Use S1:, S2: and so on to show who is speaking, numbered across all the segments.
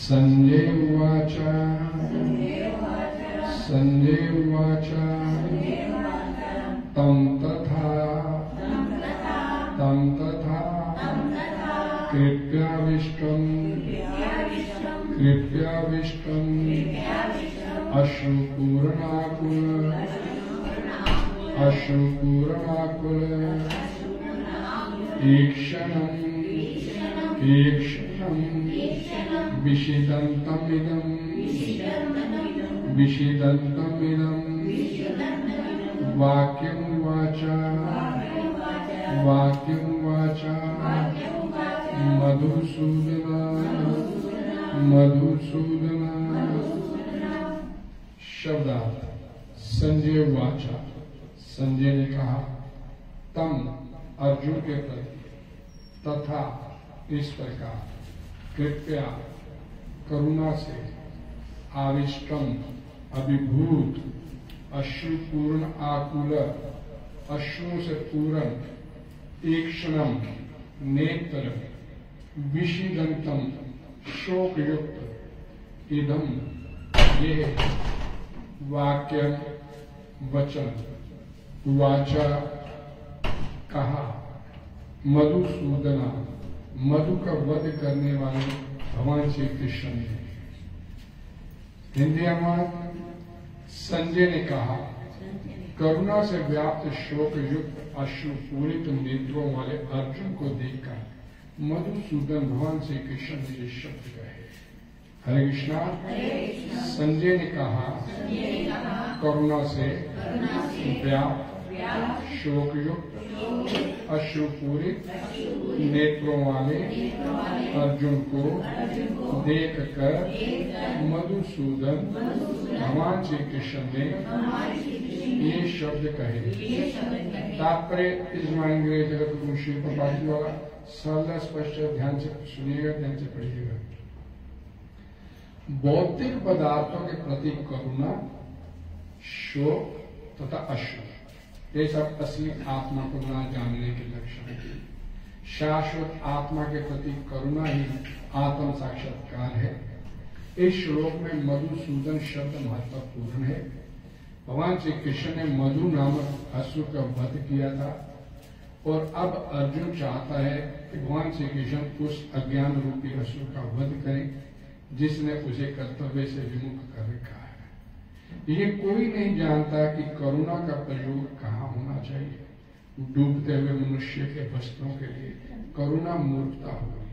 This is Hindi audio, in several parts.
S1: संजय उवाच संजय उवाच तं तथा कृत्याविष्टम् अश्रुपूरणाकुल ईक्षणम् विषिदन्तमिदम् वाक्यं वाचा मधुसूदन। शब्दार्थ। संजय वाचा, संजय ने कहा, तम अर्जुन के प्रति, तथा इस प्रकार, कृपया करुणा से, आविष्टम अभिभूत, अश्रुपूर्ण आकुल, अश्रुओं से पूर्ण, तीक्ष्णम नेत्र, विषिदंतम शोकयुक्त, इदम ये वाक्य वचन, वाचा कहा, मधुसूदना मधु का वध करने वाले भगवान श्री कृष्ण ने। हिंदी अनुवाद। संजय ने कहा, करुणा से व्याप्त शोक युक्त अश्रु पूरित नेत्रों वाले अर्जुन को देखकर मधुसूदन भगवान श्री कृष्ण ने ये शब्द कहे। हरे कृष्णा। संजय ने कहा, करुणा से व्याप्त शोकयुक्त अश्रुपूरित नेत्रों वाले अर्जुन को देखकर मधुसूदन भगवान श्री कृष्ण ने ये शब्द कहे। तात्पर्य इस मांगे जगत गुरु श्री प्रभुपाद द्वारा सरल स्पष्ट ध्यान से सुनिएगा, ध्यान से पढ़िएगा। भौतिक पदार्थों के प्रति करुणा, शोक तथा अश्रु, ये सब असली आत्मा को न जानने के लक्षण है। शाश्वत आत्मा के प्रति करुणा ही आत्म साक्षात्कार है। इस श्लोक में मधुसूदन शब्द महत्वपूर्ण है। भगवान श्री कृष्ण ने मधु नामक असुर का वध किया था और अब अर्जुन चाहता है कि भगवान श्री कृष्ण उस अज्ञान रूपी असुर का वध करें जिसने उसे कर्तव्य से विमुख कर रखा है। ये कोई नहीं जानता कि करुणा का प्रयोग कहाँ होना चाहिए। डूबते हुए मनुष्य के वस्त्रों के लिए करुणा मूर्खता होगी।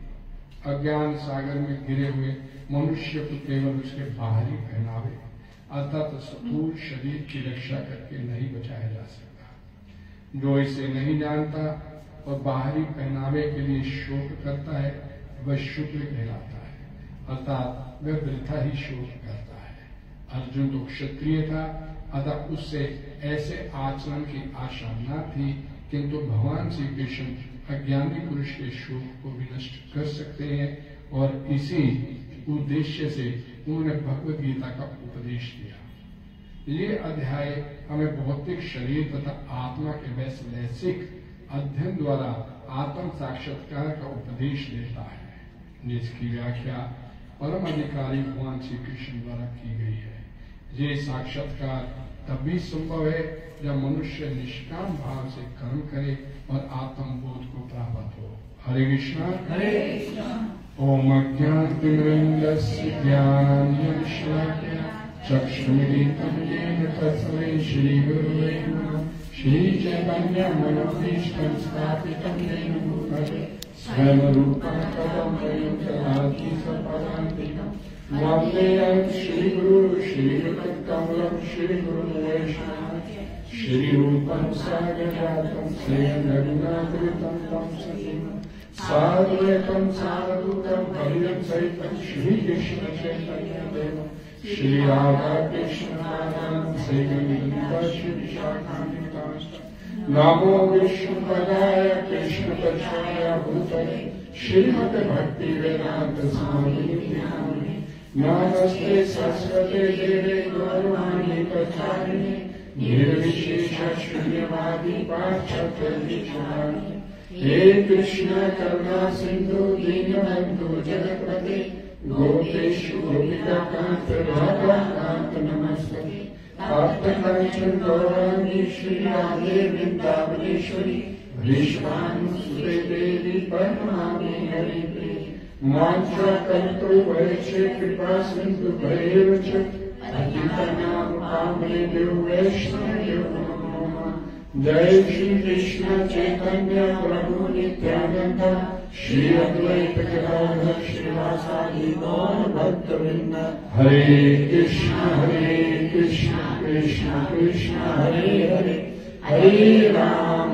S1: अज्ञान सागर में गिरे हुए मनुष्य को केवल उसके बाहरी पहनावे अर्थात स्थूल शरीर की रक्षा करके नहीं बचाया जा सकता। जो इसे नहीं जानता और बाहरी पहनावे के लिए शोक करता है वह शूद्र कहलाता है, अर्थात वह वृथा ही शोक करता है। अर्जुन तो क्षत्रिय था, अतः उससे ऐसे आचरण की आशा न थी, किंतु भगवान श्री कृष्ण अज्ञानी पुरुष के शोक को भी नष्ट कर सकते हैं और इसी उद्देश्य से उन्होंने भगवद गीता का उपदेश दिया। ये अध्याय हमें भौतिक शरीर तथा आत्मा के वैश्लेषिक अध्ययन द्वारा आत्म साक्षात्कार का उपदेश देता है, जिसकी व्याख्या परम अधिकारी भगवान श्री कृष्ण द्वारा की गई है। ये साक्षात्कार तभी संभव है जब मनुष्य निष्काम भाव से कर्म करे और आत्मबोध को प्राप्त हो। हरे कृष्णा। ओम अज्ञानतिमिरन्दस्य ज्ञानाञ्जनशलाकया चक्षुरुन्मीलितं येन तस्मै श्रीगुरुवे नमः। श्रीचैतन्यमनोभीष्टं स्थापितं येन भूतले स्वयं रूपं कदं ददाति स्वपदान्तिकम्। वन्देऽहं श्रीगुरुं श्रीयुतकमलं श्रीगुरुवैष्णवं श्रीरूपं साग्रजातं श्रीरघुनाथं तं सजीवं साद्वैतं सारभूतं हरिं सहितं श्रीकृष्ण चैतन्यदेवं श्रीराधाकृष्णपादान् श्रीगोविन्द श्रीशाखान्वितांश्च नमो विष्णुपदाय कृष्णपक्षाय भूतले श्रीमते भक्ति वेदांत स्वामिने नमस्ते सरस्वते देवे गौरवाणी प्रचारिणे निर्विशेष शून्यवादी पाश्चात्य। हे कृष्ण करुणा सिंधु दीनबंधु जगत्पते गोपेश गोपिकाकांत राधाकांत नमस्ते। कांचन गौरांगी श्री राधे वृंदावनेश्वरी भीष्मानुसुते देवी प्रणमामि हरिप्रिये वाञ्छाकल्पतरुभ्यश्च कृपा सिन्धुभ्येव च पतितानां पावनेभ्यो वैष्णवेभ्यो नमो नमः। जय श्री कृष्ण चैतन्य प्रभु नित्यानंद श्री अद्वैत गदाधर श्रीवासादि गौर भक्तवृंद। हरे कृष्ण कृष्ण कृष्ण हरे हरे, हरे राम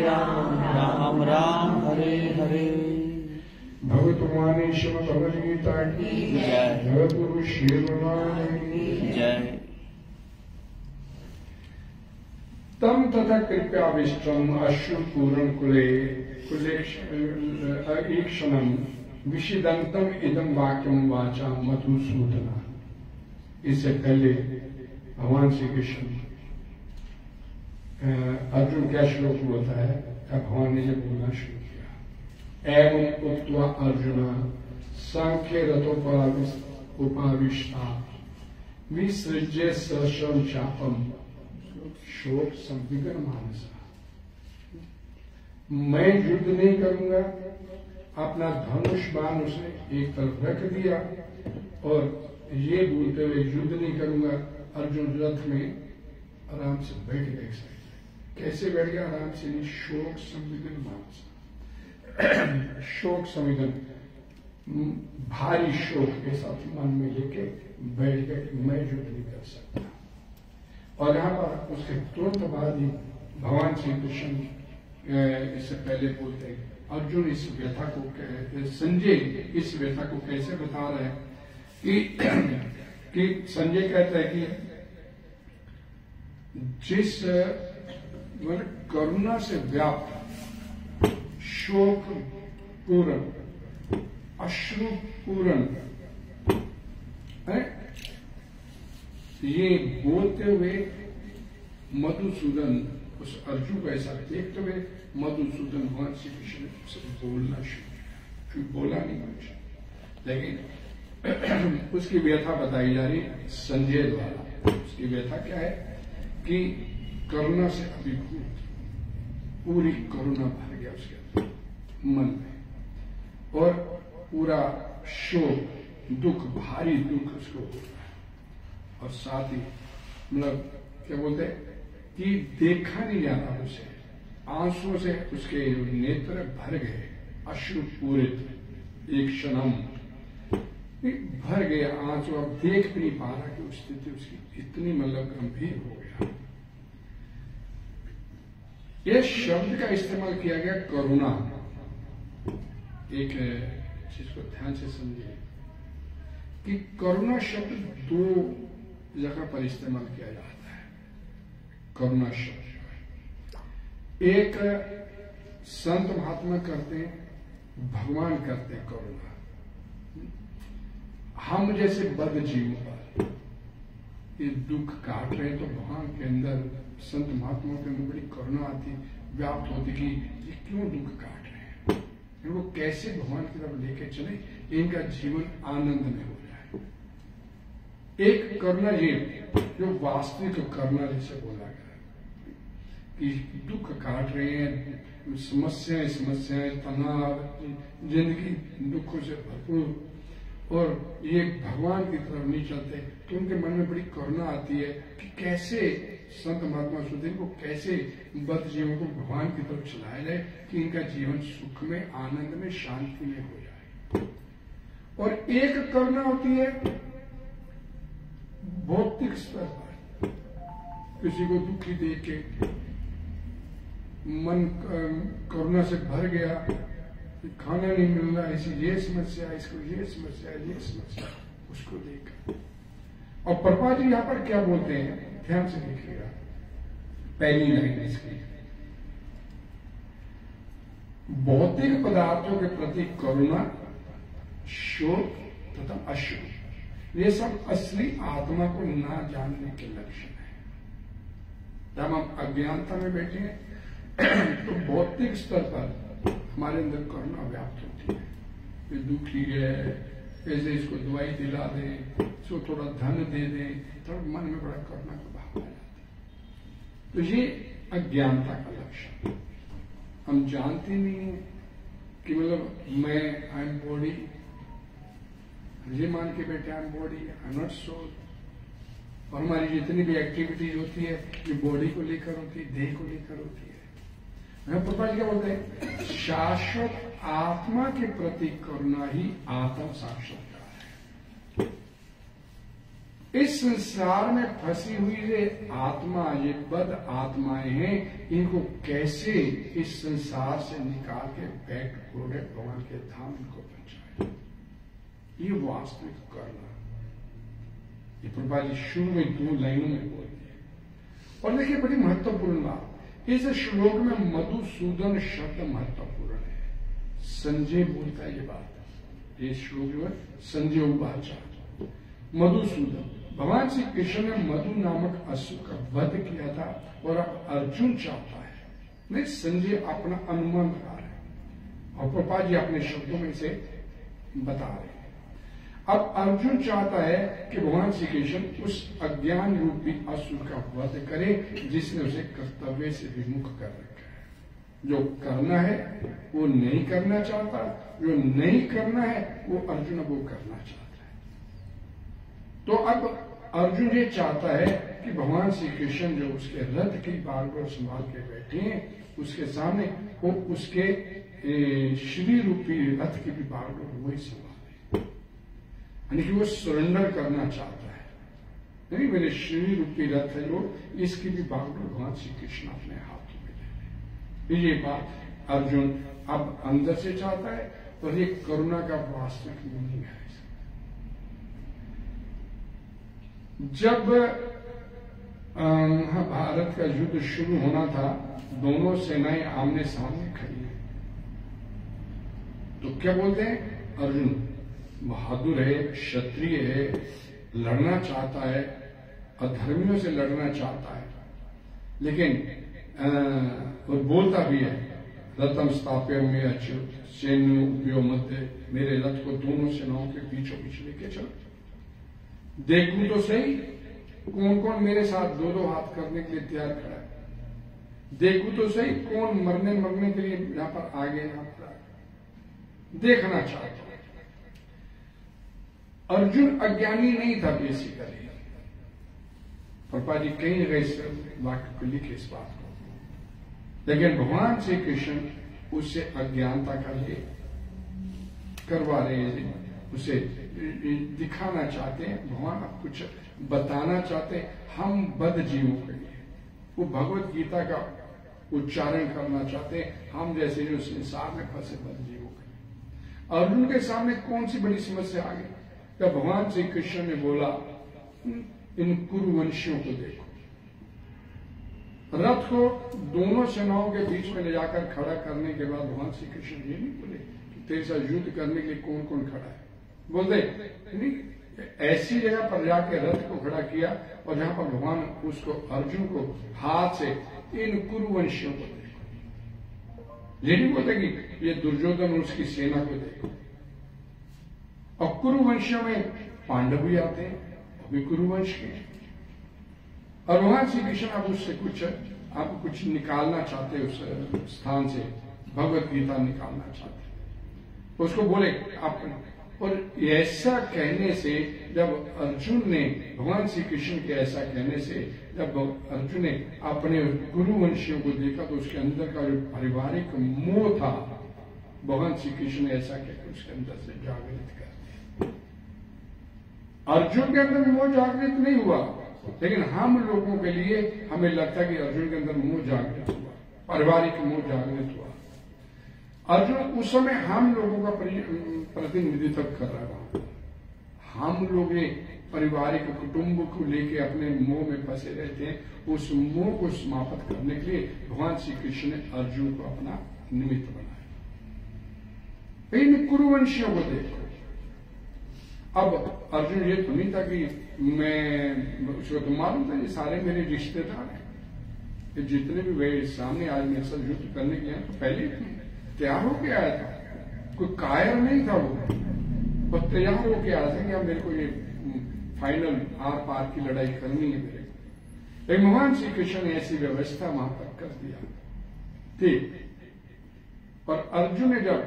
S1: राम राम हरे हरे। भगवतवाणी श्रीमद् भगवद गीता की जय, भगवतगुरु श्री भगवान की जय। तम तथा कृप्याविष्टम अश्रुपूरण कुले ईक्षणम विषिदंतम इदम वाक्यम वाचा मधुसूदना। इससे पहले भगवान श्री कृष्ण अर्जुन क्या श्लोक बोलता है, भगवान ने जब बोलना शुरू किया, एवं उक्त्वा अर्जुन सांख्य रथोपाविष्टा विसृज्य सहस्रम चापम शोक संविग्न मानसा। मैं युद्ध नहीं करूंगा, अपना धनुष बाण उसने एक तरफ रख दिया और ये बोलते हुए युद्ध नहीं करूंगा, अर्जुन रथ में आराम से बैठ गए। कैसे बैठ गया आराम से? शोक संविग्न मानसा। शोक संविग्न भारी शोक के साथ मन में लेके बैठ गए, मैं युद्ध नहीं कर सकता। और यहाँ पर उसके तुरंत बाद ही भगवान श्री कृष्ण इससे पहले बोलते हैं, अर्जुन इस व्यथा को, संजय इस व्यथा को कैसे बता रहे हैं कि संजय कहता है कि जिस करुणा से व्याप्त शोक पूर्ण अश्रु पूर्ण है, ये बोलते हुए मधुसूदन उस अर्जुन को ऐसा देखते हुए मधुसूदन भगवान श्री कृष्ण से बोलना शुरू किया। क्यों बोला नहीं मनुष्य, लेकिन उसकी व्यथा बताई जा रही संजय द्वारा। उसकी व्यथा क्या है कि करुणा से अभिभूत पूरी करुणा भर गया उसके अंदर मन में, और पूरा शोक दुख भारी दुख उसको हो रहा है। और साथ ही मतलब क्या बोलते हैं कि देखा नहीं जाता उसे, आंसुओं से उसके नेत्र भर गए, अश्रु पूरित एक क्षणम भर गए आंसू, अब देख भी नहीं पा रहा कि स्थिति उसकी इतनी मतलब गंभीर हो गया। यह शब्द का इस्तेमाल किया गया करुणा, एक चीज को ध्यान से समझिए कि करुणा शब्द दो जगह पर इस्तेमाल किया जाता है। करुणा शब्द एक संत महात्मा करते हैं, भगवान करते हैं करुणा। हम जैसे बद्ध जीवों पर ये दुख काट रहे तो भगवान के अंदर, संत महात्माओं के अंदर बड़ी करुणा आती, व्याप्त होती कि ये क्यों दुख काट रहे हैं, इनको कैसे भगवान की तरफ लेके चले, इनका जीवन आनंद में हो जाए। एक करुणा जीव जो वास्तविक करुणा जिसे बोला गया कि दुख काट रहे हैं, समस्याएं तनाव, जिंदगी दुखों से भरपूर, और ये भगवान की तरफ नहीं चलते, तो उनके मन में बड़ी करुणा आती है कि कैसे संत महात्मा सुधीर को, कैसे बद्ध जीवों को भगवान की तरफ चलाया जाए कि इनका जीवन सुख में, आनंद में, शांति में हो जाए। और एक करुणा होती है भौतिक स्तर पर, किसी को दुखी देख के मन करुणा से भर गया, खाना नहीं मिल रहा, ऐसी ये समस्या, इसको ये समस्या, ये समस्या, उसको देखकर। और प्रभुपाद जी यहाँ पर क्या बोलते हैं, ध्यान से देखिएगा, पहली लाइन इसकी, भौतिक पदार्थों के प्रति करुणा, शोक तथा अशोक, ये सब असली आत्मा को ना जानने के लक्षण है। जब हम अज्ञानता में बैठे हैं तो भौतिक स्तर पर हमारे अंदर करुणा व्याप्त होती है, ये दुखी है, ऐसे इसको दवाई दिला दे, इसको थोड़ा धन दे दे, थोड़ा मन में बड़ा करुणा का भाव आ जाता है। तो ये अज्ञानता का लक्षण। हम जानते नहीं है कि मतलब मैं आई एम बॉडी, ये मान के बैठे I am body, I am not soul. और हमारी जितनी भी एक्टिविटीज होती है ये बॉडी को लेकर होती है, देह को लेकर होती है। प्रभुपाद जी क्या बोलते हैं, शाश्वत आत्मा के प्रति करुणा ही आत्म साक्षात्कार है। इस संसार में फंसी हुई ये आत्मा, ये बद आत्माएं हैं, इनको कैसे इस संसार से निकाल के बैक घोड़े भगवान के धाम इनको पहुंचाए, ये वास्तविक करुणा। ये प्रभुपाद जी शुरू में 2 लाइनों में बोलते हैं। और देखिए बड़ी महत्वपूर्ण बात, इस श्लोक में मधुसूदन शब्द महत्वपूर्ण है। संजय बोलता है ये बात, ये श्लोक जो है संजय उवाचा, मधुसूदन। भगवान श्री कृष्ण ने मधु नामक असुर का वध किया था और अब अर्जुन चाहता है, नहीं संजय अपना अनुमान लगा रहे हैं और प्रभुपाद जी अपने शब्दों में से बता रहे हैं। अब अर्जुन चाहता है कि भगवान श्री कृष्ण उस अज्ञान रूपी असुर का वध करे जिसने उसे कर्तव्य से विमुख कर रखा है। जो करना है वो नहीं करना चाहता, जो नहीं करना है वो अर्जुन वो करना चाहता है। तो अब अर्जुन ये चाहता है कि भगवान श्री कृष्ण जो उसके रथ की बाल को संभाल के बैठे हैं उसके सामने वो उसके श्री रूपी रथ की भी बाल को वही संभाले, यानी कि वो सरेंडर करना चाहता है। नहीं, मेरे श्री रूपी रथ है जो, इसकी भी बात भगवान श्री कृष्ण अपने हाथों में ले लें। ये बात अर्जुन अब अंदर से चाहता है और ये करुणा का वास्तविक मीनिंग है। जब भारत का युद्ध शुरू होना था, दोनों सेनाएं आमने सामने खड़ी हैं, तो क्या बोलते हैं, अर्जुन बहादुर है, क्षत्रिय है, लड़ना चाहता है, अधर्मियों से लड़ना चाहता है, लेकिन वो बोलता भी है, रथम स्थाप्य में अच्युत सैन्य उपयो मध्य, मेरे रथ को दोनों सेनाओं के बीचों बीच लेके चलो। देखूं तो सही कौन कौन मेरे साथ 2-2 हाथ करने के लिए तैयार खड़ा है, देखूं तो सही कौन मरने के लिए यहां पर आगे यहां पर देखना चाहता है। अर्जुन अज्ञानी नहीं था बेसिकली, प्रभुपाद जी कई जगह इस वाक्य को लिखे इस बात को, लेकिन भगवान श्री कृष्ण उससे अज्ञानता का ये करवा रहे हैं, उसे दिखाना चाहते हैं, भगवान आप कुछ बताना चाहते हैं हम बद्ध जीवों के लिए, वो भगवत गीता का उच्चारण करना चाहते हैं, हम जैसे जो संसार में फंसे बद्ध जीवों के लिए। अर्जुन के सामने कौन सी बड़ी समस्या आ गई, जब भगवान श्री कृष्ण ने बोला इन कुरुवंशियों को देखो, रथ को दोनों सेनाओं के बीच में ले जाकर खड़ा करने के बाद भगवान श्री कृष्ण ये नहीं बोले कि तेरे साथ युद्ध करने के लिए कौन कौन खड़ा है, बोलते नहीं, ऐसी जगह पर जाकर रथ को खड़ा किया और जहां पर भगवान उसको अर्जुन को हाथ से इन कुरुवंशियों को देखो, ये नहीं बोलते कि ये दुर्योधन उसकी सेना को देखो। और कुरुवंशियों में पांडव भी आते हैं, वो भी कुरुवंश के, और भगवान श्री कृष्ण आप उससे कुछ निकालना चाहते, उस स्थान से भगवत गीता निकालना चाहते, उसको बोले आप। और ऐसा कहने से जब अर्जुन ने भगवान श्री कृष्ण के ऐसा कहने से जब अर्जुन ने अपने गुरुवंशियों को देखा तो उसके अंदर का जो पारिवारिक मोह था भगवान श्री कृष्ण ने ऐसा कहकर उसके अंदर से जागृत कर दिया। अर्जुन के अंदर मोह जागृत नहीं हुआ, लेकिन हम लोगों के लिए हमें लगता है कि अर्जुन के अंदर मोह जागृत हुआ, पारिवारिक मोह जागृत हुआ। अर्जुन उस समय हम लोगों का प्रतिनिधित्व कर रहा था, हम लोग पारिवारिक कुटुंब को लेके अपने मोह में फंसे रहते हैं, उस मोह को समाप्त करने के लिए भगवान श्री कृष्ण ने अर्जुन को अपना निमित्त बनाया। इन कुरुवंशियों को देखो, अब अर्जुन ये तो नहीं था कि मैं उसको तो मालूम था ये सारे मेरे रिश्तेदार हैं, ये जितने भी वे सामने आज मेरे साथ युद्ध करने के लिए तो पहले तैयार होके आया था, कोई कायर नहीं था वो, और तैयार होके आ जाएंगे, अब मेरे को ये फाइनल आर पार की लड़ाई करनी है मेरे को। लेकिन भगवान श्री कृष्ण ने ऐसी व्यवस्था वहां पर कर दिया। ठीक। और अर्जुन ने जब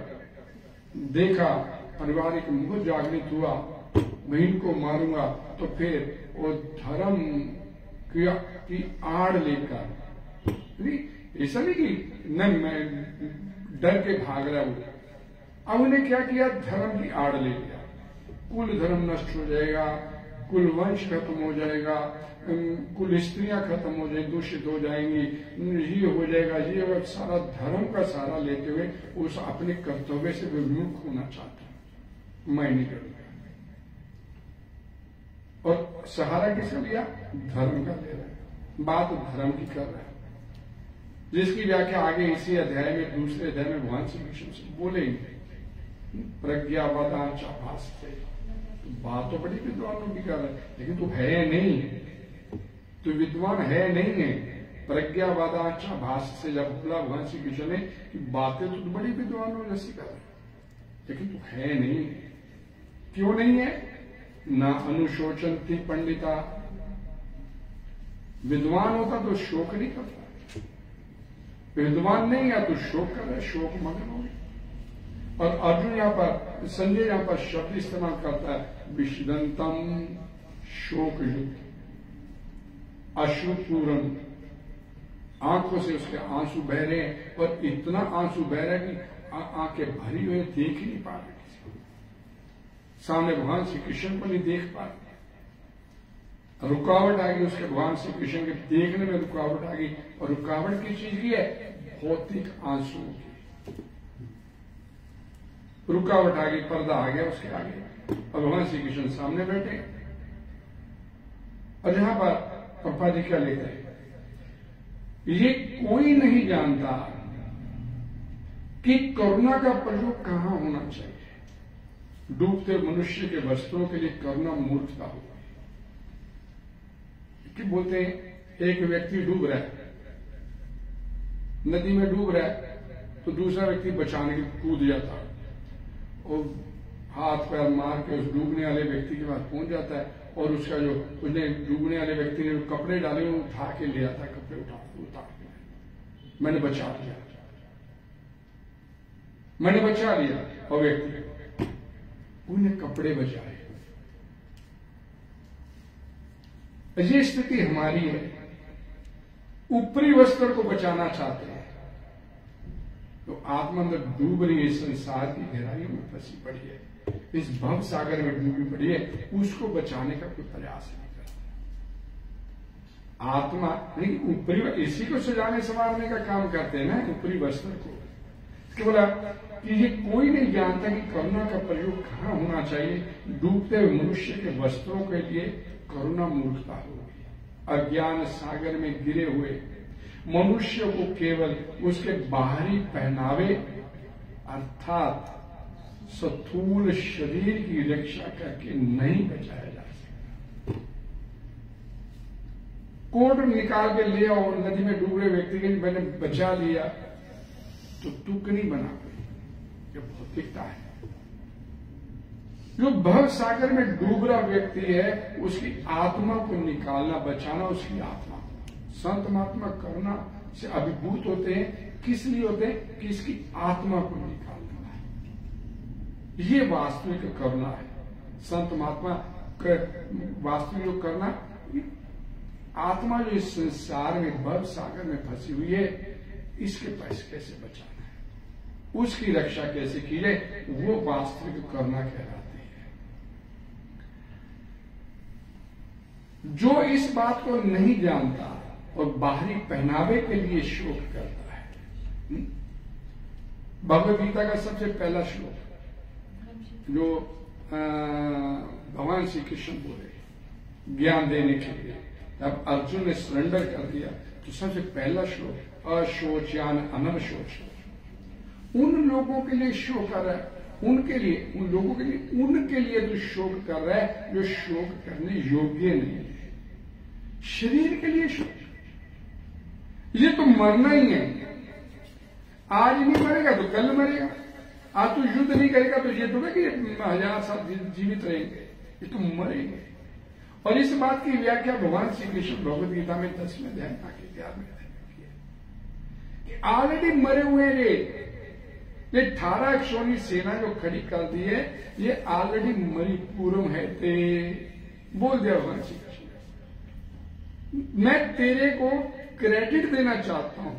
S1: देखा पारिवारिक मोह जागृत हुआ, मैं इनको मारूंगा, तो फिर वो धर्म की आड़ लेकर, ऐसा नहीं कि न मैं डर के भाग रहा हूं, अब उन्हें क्या किया, धर्म की आड़ ले लिया। कुल धर्म नष्ट हो जाएगा, कुल वंश खत्म हो जाएगा, कुल स्त्रियां खत्म हो जाएंगी, दूषित हो जाएंगी, ये हो जाएगा, ये होगा, सारा धर्म का सहारा लेते हुए उस अपने कर्तव्य से विमुख होना चाहता है, मैं नहीं करूंगा। और सहारा किसका लिया, धर्म का ले रहा है, बात धर्म की कर रहा है, जिसकी व्याख्या आगे इसी अध्याय में, दूसरे अध्याय में भगवान श्री कृष्ण से बोलेंगे। प्रज्ञावादांच भाषते, बात तो बड़ी विद्वानों की कर रहा है, लेकिन तू है नहीं, तू विद्वान है नहीं है। प्रज्ञावादांच भाष से जब बोला भगवान श्री कृष्ण ने कि बातें तो बड़ी विद्वानों जैसी कर रहे, लेकिन तू है नहीं। क्यों नहीं है, ना अनुशोचन्ति पंडिता, विद्वान होता तो शोक नहीं करता, विद्वान नहीं है तो शोक कर रहा है, शोक मगन हो गया। और अर्जुन यहां पर, संजय यहां पर शब्द इस्तेमाल करता है, विषदंतम शोक युक्त, अश्रुपूरम, आंखों से उसके आंसू बह रहे हैं, और इतना आंसू बह रहा है कि आंखें भरी हुई देख ही नहीं पा रहे, सामने भगवान श्री कृष्ण को नहीं देख पा रहे, रुकावट आ गई उसके, भगवान श्री कृष्ण के देखने में रुकावट आ गई। और रुकावट किस चीज की है, भौतिक आंसू की रुकावट आ गई, पर्दा आ गया उसके आगे, और भगवान श्री कृष्ण सामने बैठे। और यहां पर पप्पा जी क्या लेते हैं, ये कोई नहीं जानता कि करुणा का प्रयोग कहां होना चाहिए। डूबते मनुष्य के वस्त्रों के लिए करुणा मूर्खता हो। कि बोलते हैं, एक व्यक्ति डूब रहा है, नदी में डूब रहा है, तो दूसरा व्यक्ति बचाने के लिए कूद जाता है और हाथ पैर मार के उस डूबने वाले व्यक्ति के पास पहुंच जाता है, और उसका जो उसने डूबने वाले व्यक्ति ने कपड़े डाले वो उठा के ले आता है, कपड़े उतार के, मैंने बचा लिया, मैंने बचा लिया। और व्यक्ति उन्हें कपड़े बचाए। ये स्थिति हमारी है, ऊपरी वस्त्र को बचाना चाहते हैं, तो आत्मा अंदर डूब रही है, संसार की गहराइयों में फंसी पड़ी है, इस भव सागर में डूबी पड़ी है, उसको बचाने का कोई प्रयास नहीं करता। आत्मा नहीं, ऊपरी, इसी को सजाने संवारने का काम करते हैं ना, ऊपरी वस्त्र को। बोला कि ये कोई नहीं जानता कि करुणा का प्रयोग कहां होना चाहिए। डूबते हुए मनुष्य के वस्त्रों के लिए करुणा मूर्खता होगी। अज्ञान सागर में गिरे हुए मनुष्य को केवल उसके बाहरी पहनावे अर्थात स्थूल शरीर की रक्षा करके नहीं बचाया जा सकता। कोट निकाल के ले आओ, नदी में डूब रहे व्यक्ति के लिए मैंने बचा लिया, तो तुक नहीं बना पाई, ये भौतिकता है। जो भव सागर में डूब रहा व्यक्ति है, उसकी आत्मा को निकालना, बचाना उसकी आत्मा। संत महात्मा करुणा से अभिभूत होते हैं, किस लिए होते हैं कि इसकी आत्मा को निकालना है। ये वास्तविक करुणा है। संत महात्मा वास्तविक करना, आत्मा जो इस संसार में भव सागर में फंसी हुई है, इसके पास कैसे बचाना है, उसकी रक्षा कैसे की जाए, वो वास्तविक करुणा कहलाती है। जो इस बात को नहीं जानता और बाहरी पहनावे के लिए शोक करता है। भगवद गीता का सबसे पहला श्लोक जो भगवान श्री कृष्ण बोले ज्ञान देने के लिए, जब अर्जुन ने सरेंडर कर दिया, तो सबसे पहला श्लोक अशोच्यान अनशोच, उन लोगों के लिए शोक कर रहा है, उनके लिए, उन लोगों के लिए, उनके लिए जो शोक कर रहा है जो शोक करने योग्य नहीं है। शरीर के लिए शोक, ये तो मरना ही है, आज नहीं मरेगा तो कल मरेगा, आज तू युद्ध नहीं करेगा तो ये थोड़ा कि 1000 साल जीवित रहेंगे, ये तो मरेंगे। और इस बात की व्याख्या भगवान श्री कृष्ण भगवद गीता में 10वें अध्याय के ध्यान में कि ऑलरेडी मरे हुए ये 18 क्षोणी सेना जो खड़ी कर दी है, ये ऑलरेडी मरी पूर्व है ते बोल दिया भगवान श्री कृष्ण। मैं तेरे को क्रेडिट देना चाहता हूं,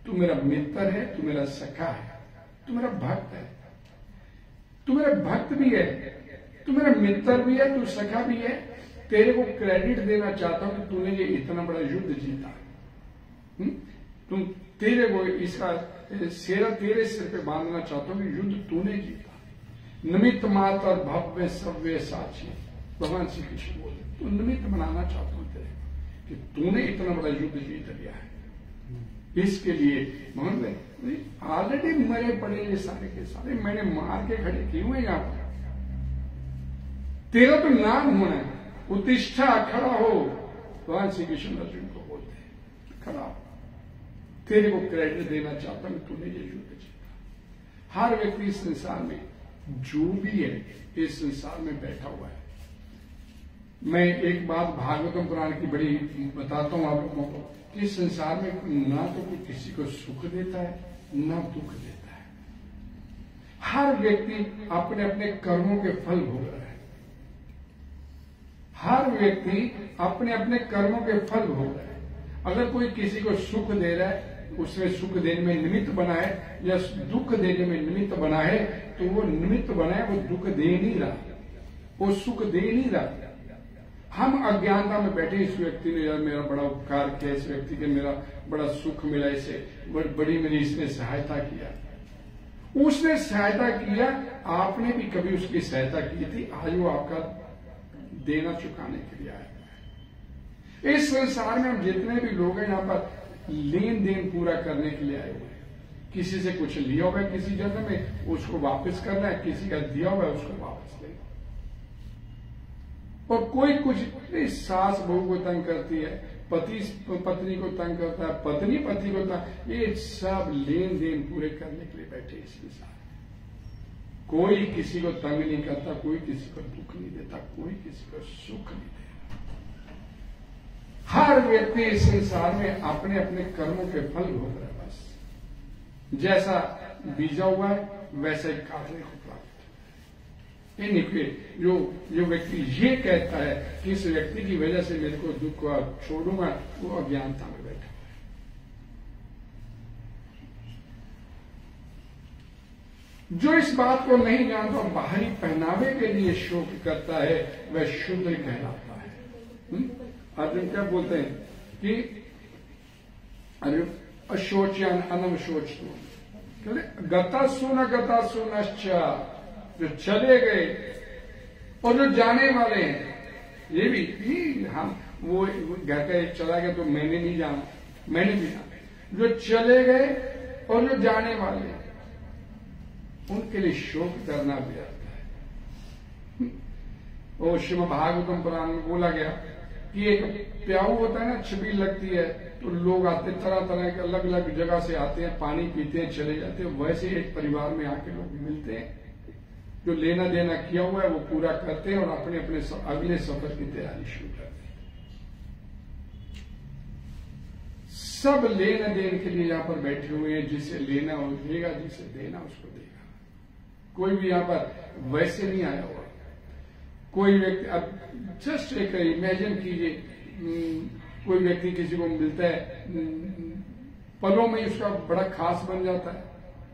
S1: तू मेरा मित्र है, तू मेरा सखा है, तू मेरा भक्त है, तू मेरा भक्त भी है, तू मेरा मित्र भी है, तू सखा भी है। तेरे को क्रेडिट देना चाहता हूं कि तूने ये इतना बड़ा युद्ध जीता। तुम तेरे को इसका सेरा तेरे सिर पे बांधना चाहता हूं कि युद्ध तूने जीता। निमित्त मात्र भव्य सव्य साक्षी, भगवान श्री कृष्ण बोले, तू निमित्त बनाना चाहता हूं तेरे कि तूने इतना बड़ा युद्ध जीत लिया है। इसके लिए भगवान ऑलरेडी मरे पड़े ये सारे के सारे मैंने मार के खड़े किए हुए यहां पर। तेरा तो नाम होना है, उत्तिष्ठा खड़ा हो। भगवान श्री कृष्ण अर्जुन को बोलते हैं खड़ा हो, तेरे को क्रेडिट देना चाहता हूं तूने ये युद्ध जीता। हर व्यक्ति इस संसार में जो भी है इस संसार में बैठा हुआ है। मैं एक बात भागवतम पुराण की बड़ी बताता हूं आप लोगों को कि इस संसार में ना तो कोई किसी को सुख देता है ना दुख देता है। हर व्यक्ति अपने अपने कर्मों के फल भोग रहा है। हर व्यक्ति अपने अपने कर्मों के फल भोग रहा है। अगर कोई किसी को सुख दे रहा है, उसमें सुख देने में निमित्त बना है, या दुख देने में निमित्त बना है, तो वो निमित्त बना है, वो दुख दे नहीं रहा, वो सुख दे नहीं रहा। हम अज्ञानता में बैठे, इस व्यक्ति ने यार मेरा बड़ा उपकार किया, इस व्यक्ति के मेरा बड़ा सुख मिला, इसे बड़ी मेरी इसने सहायता किया। उसने सहायता किया, आपने भी कभी उसकी सहायता की थी, आज वो आपका देना चुकाने के लिए आया। इस संसार में हम जितने भी लोग हैं यहां पर लेन देन पूरा करने के लिए आए हुए हैं। किसी से कुछ लिया हुआ है किसी जगह में, उसको वापस करना है, किसी का दिया हुआ है उसको वापस लेना। और कोई कुछ सास बहू को तंग करती है, पति पत्नी को तंग करता है, पत्नी पति को तंग, ये सब लेन देन पूरे करने के लिए बैठे इस संसार। कोई किसी को तंग नहीं करता, कोई किसी को दुख नहीं देता, कोई किसी को सुख नहीं देता। हर व्यक्ति इस संसार में अपने अपने कर्मों के फल भोग रहा है। बस जैसा बीजा हुआ है वैसा ही काटने को प्राप्त। ये नहीं जो व्यक्ति ये कहता है कि इस व्यक्ति की वजह से मेरे को दुख हुआ छोड़ूंगा, वो अज्ञानता में बैठा है। जो इस बात को नहीं जानता, बाहरी पहनावे के लिए शोक करता है, वह शुद्ध कहलाता है। अर्जुन क्या बोलते हैं कि अरे अशोच्यान अनवशोच, गतासु न गतासु नश्चा, जो चले गए और जो जाने वाले हैं, ये भी हम वो घर का एक चला गया तो मैंने नहीं जाना, मैंने भी जाना। जो चले गए और जो जाने वाले हैं उनके लिए शोक करना व्यर्थ है। वो श्रीमद् भागवतम पुराण में बोला गया कि एक प्याऊ होता है ना, छबील लगती है तो लोग आते, तरह तरह के अलग अलग जगह से आते हैं, पानी पीते हैं, चले जाते हैं। वैसे एक परिवार में आके लोग मिलते हैं, जो लेना देना किया हुआ है वो पूरा करते हैं और अपने अपने अगले सफर की तैयारी शुरू करते हैं। सब लेन देन के लिए यहां पर बैठे हुए हैं, जिसे लेना वो देगा, जिसे देना उसको देगा। कोई भी यहां पर वैसे नहीं आया हुआ। कोई व्यक्ति, अब जस्ट एक इमेजिन कीजिए, कोई व्यक्ति किसी को मिलता है, पलों में उसका बड़ा खास बन जाता है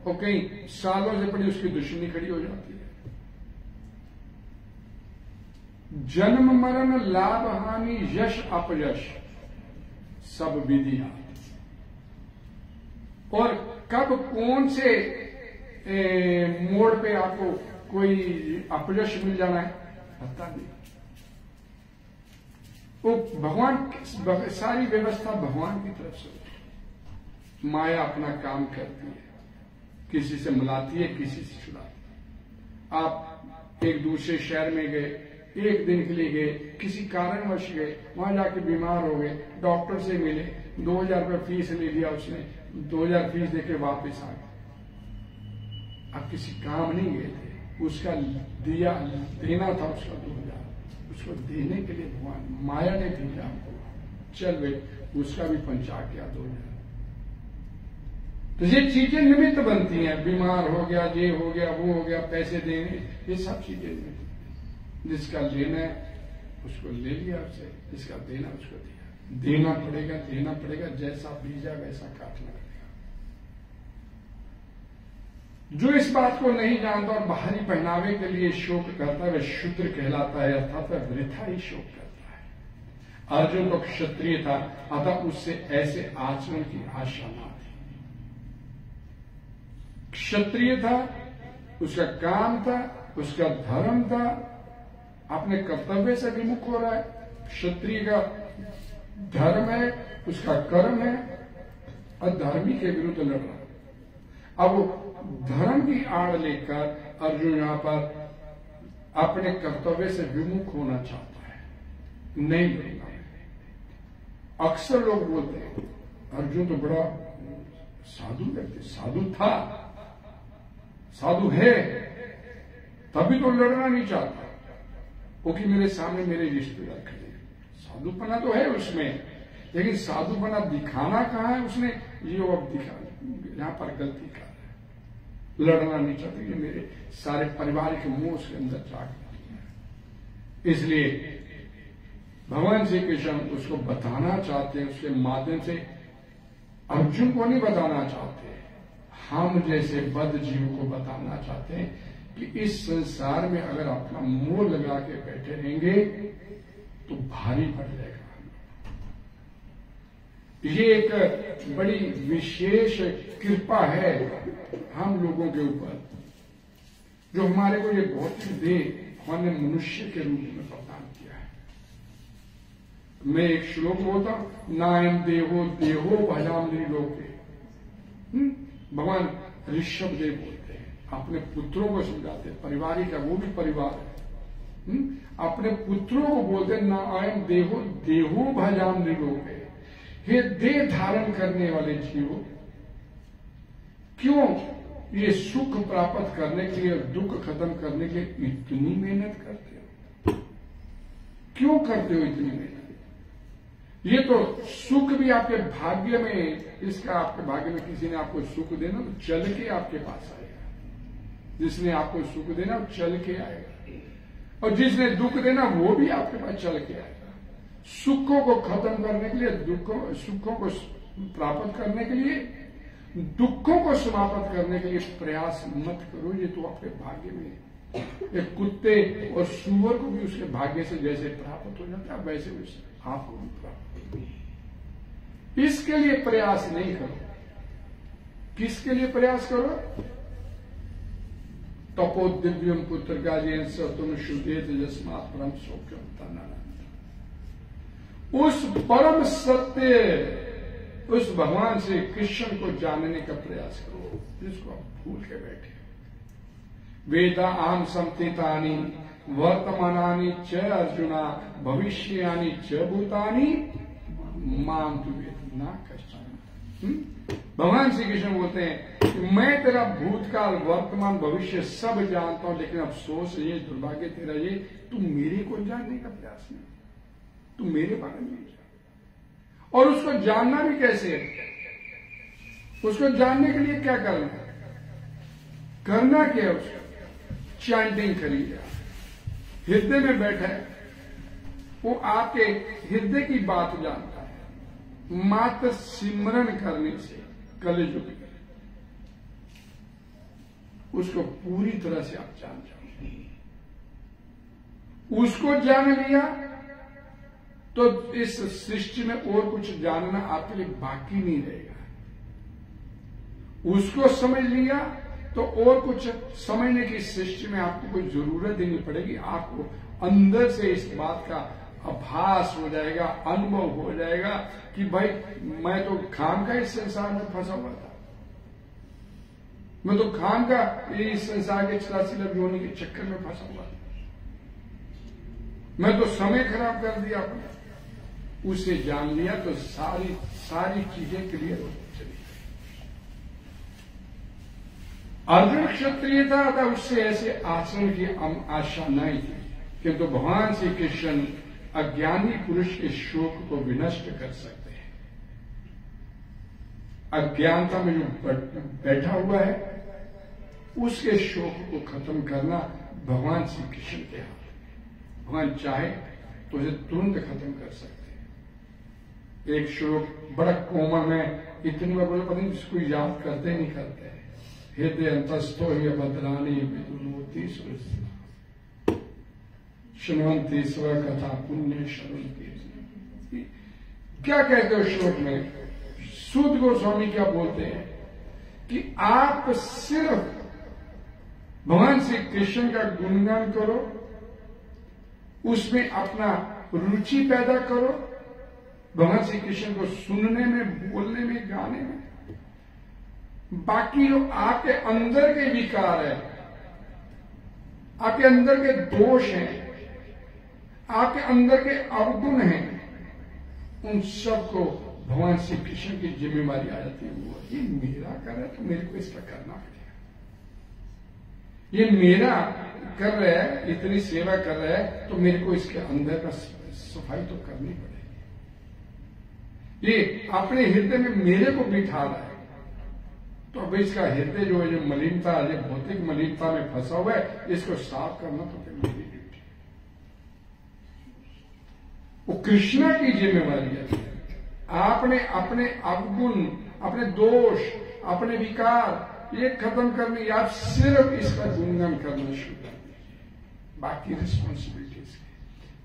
S1: और कई सालों से बड़ी उसकी दुश्मनी खड़ी हो जाती है। जन्म मरण लाभ हानि यश अपयश सब विधिया, और कब कौन से मोड़ पे आपको कोई अपयश मिल जाना है पता नहीं। वो भगवान, सारी व्यवस्था भगवान की तरफ से होती है। माया अपना काम करती है, किसी से मिलाती है, किसी से छुड़ाती है। आप एक दूसरे शहर में गए, एक दिन के लिए गए, किसी कारणवश गए, वहां जाके बीमार हो गए, डॉक्टर से मिले, 2000 रुपये फीस ले लिया उसने, 2000 फीस देके वापस आ गए। आप किसी काम नहीं गए थे, उसका दिया देना था उसका 2000, उसको देने के लिए भगवान माया ने भेजा आपको, चल भाई उसका भी पंचा किया 2000। तो ये चीजें निमित्त बनती हैं, बीमार हो गया, ये हो गया, वो हो गया, पैसे देने, ये सब चीजें निमित्त। जिसका लेना है उसको ले लिया उससे, जिसका देना उसको दिया। देना पड़ेगा, जैसा बीजा वैसा काटना पड़ेगा। जो इस बात को नहीं जानता और बाहरी पहनावे के लिए शोक करता है वह शूद्र कहलाता है, अर्थात वह वृथा ही शोक करता है। अर्जुन तो क्षत्रिय था, अतः उससे ऐसे आचरण की आशा न थी। क्षत्रिय था, उसका काम था, उसका धर्म था, अपने कर्तव्य से विमुख हो रहा है। क्षत्रिय का धर्म है, उसका कर्म है, अधर्मी के विरुद्ध लड़ रहा है। अब धर्म की आड़ लेकर अर्जुन यहां पर अपने कर्तव्य से विमुख होना चाहता है, नहीं लड़ना। अक्सर लोग बोलते हैं अर्जुन तो बड़ा साधु व्यक्ति, साधु था, साधु है, तभी तो लड़ना नहीं चाहता, क्योंकि मेरे सामने मेरे रिश्तेदार खड़े हैं। साधुपना तो है उसमें, लेकिन साधुपना दिखाना कहाँ है उसने, ये अब दिखा, यहां पर गलती कर रहा है, लड़ना नहीं चाहते। ये मेरे सारे परिवार के मुंह उसके अंदर जाग, इसलिए भगवान श्री कृष्ण उसको बताना चाहते हैं, उसके माध्यम से अर्जुन को नहीं बताना चाहते, हम जैसे बद्ध जीव को बताना चाहते हैं कि इस संसार में अगर अपना मोह लगा के बैठे रहेंगे तो भारी पड़ जाएगा। ये एक बड़ी विशेष कृपा है हम लोगों के ऊपर, जो हमारे को ये बहुत दे भगवान ने मनुष्य के रूप में प्रदान किया है। मैं एक श्लोक बोलता हूं, नायम देहो देहो भजाम लोके। भगवान ऋषभ देव बोलते हैं, अपने पुत्रों को समझाते हैं, परिवारी का वो भी परिवार है, अपने पुत्रों को बोलते ना आयम देहो देहो भजाम लोके। हे देह धारण करने वाले जीवो, क्यों ये सुख प्राप्त करने के लिए, दुख खत्म करने के लिए इतनी मेहनत करते हो? क्यों करते हो इतनी मेहनत? ये तो सुख भी आपके भाग्य में, इसका आपके भाग्य में किसी ने आपको सुख देना तो चल के आपके पास आएगा। जिसने आपको सुख देना वो चल के आएगा, और जिसने दुख देना वो भी आपके पास चल के आएगा। सुखों को खत्म करने के लिए, सुखों को प्राप्त करने के लिए, दुखों को समाप्त करने के लिए प्रयास मत करो, ये तो आपके भाग्य में है। एक कुत्ते और सूअर को भी उसके भाग्य से जैसे प्राप्त हो जाता है, वैसे उस आपको भी प्राप्त हो। इसके लिए प्रयास नहीं करो। किसके लिए प्रयास करो? तपो दिव्यम पुत्र का तुम शुद्धे जस्मात परम सौख्यम तना, उस परम सत्य, उस भगवान से कृष्ण को जानने का प्रयास करो, जिसको आप भूल के बैठे। वेदा आम संतितानी वर्तमानानि च अर्जुना भविष्यानि च भूतानि माम तु वेद ना कश्चन। भगवान श्री कृष्ण बोलते हैं कि मैं तेरा भूतकाल वर्तमान भविष्य सब जानता हूं, लेकिन अफसोस ये, दुर्भाग्य तेरा ये, तू मेरे को जानने का प्रयास नहीं, तू मेरे बारे में नहीं जान। और उसको जानना भी कैसे है? उसको जानने के लिए क्या करना है? करना क्या है? उसको चैंटिंग करिए, हृदय में बैठा है, वो आपके हृदय की बात जानता है। मात्र सिमरन करने से कलयुग उसको पूरी तरह से आप जान जाओ। उसको जान लिया तो इस सृष्टि में और कुछ जानना आपके लिए बाकी नहीं रहेगा। उसको समझ लिया तो और कुछ समझने की सृष्टि में आपको कोई जरूरत ही नहीं पड़ेगी। आपको अंदर से इस बात का आभास हो जाएगा, अनुभव हो जाएगा कि भाई मैं तो खाम का इस संसार में फंसा हुआ था, मैं तो खाम का इस संसार के 84 लफ्ज होने के चक्कर में फंसा हुआ था, मैं तो समय खराब कर दिया अपना। उसे जान लिया तो सारी चीजें क्लियर हो चली। अर्जुन क्षत्रिय था, उससे ऐसे आचरण की आशा नहीं थी, किंतु भगवान श्री कृष्ण अज्ञानी पुरुष के शोक को विनष्ट कर सकते हैं। अज्ञानता में जो बैठा हुआ है उसके शोक को खत्म करना भगवान श्री कृष्ण के हाथ में। भगवान चाहे तो उसे तुरंत खत्म कर सकते हैं। एक श्लोक बड़ा कोमल में इतनी बार बोले, पता नहीं इसको याद करते नहीं करते। हृदय अंतस्थो ही भद्रानी विदुनोति सुनवंती स्व कथा पुण्य शरण। क्या कहते हो श्लोक में? सूत गोस्वामी क्या बोलते हैं कि आप सिर्फ भगवान श्री कृष्ण का गुणगान करो, उसमें अपना रुचि पैदा करो, भगवान श्री कृष्ण को सुनने में, बोलने में, गाने में। बाकी जो आपके अंदर के विकार है, आपके अंदर के दोष हैं, आपके अंदर के अवगुण हैं, उन सबको भगवान श्री कृष्ण की जिम्मेवारी आ जाती है। वो ये मेरा कर है तो मेरे को इसका करना पड़ेगा, ये मेरा कर रहा है, इतनी सेवा कर रहा है तो मेरे को इसके अंदर का सफाई तो करनी पड़ेगी। ये अपने हृदय में मेरे को बिठा रहा है, तो अब इसका हृदय जो है, जो मलिनता, जो भौतिक मलिनता में फंसा हुआ है, इसको साफ करना तो फिर मेरी ड्यूटी है। वो कृष्णा की जिम्मेवारी है। आपने अपने अवगुण, अपने दोष, अपने विकार ये खत्म करने, आप सिर्फ इसका गुणगान करना शुरू कर दीजिए। बाकी रिस्पॉन्सिबिलिटीज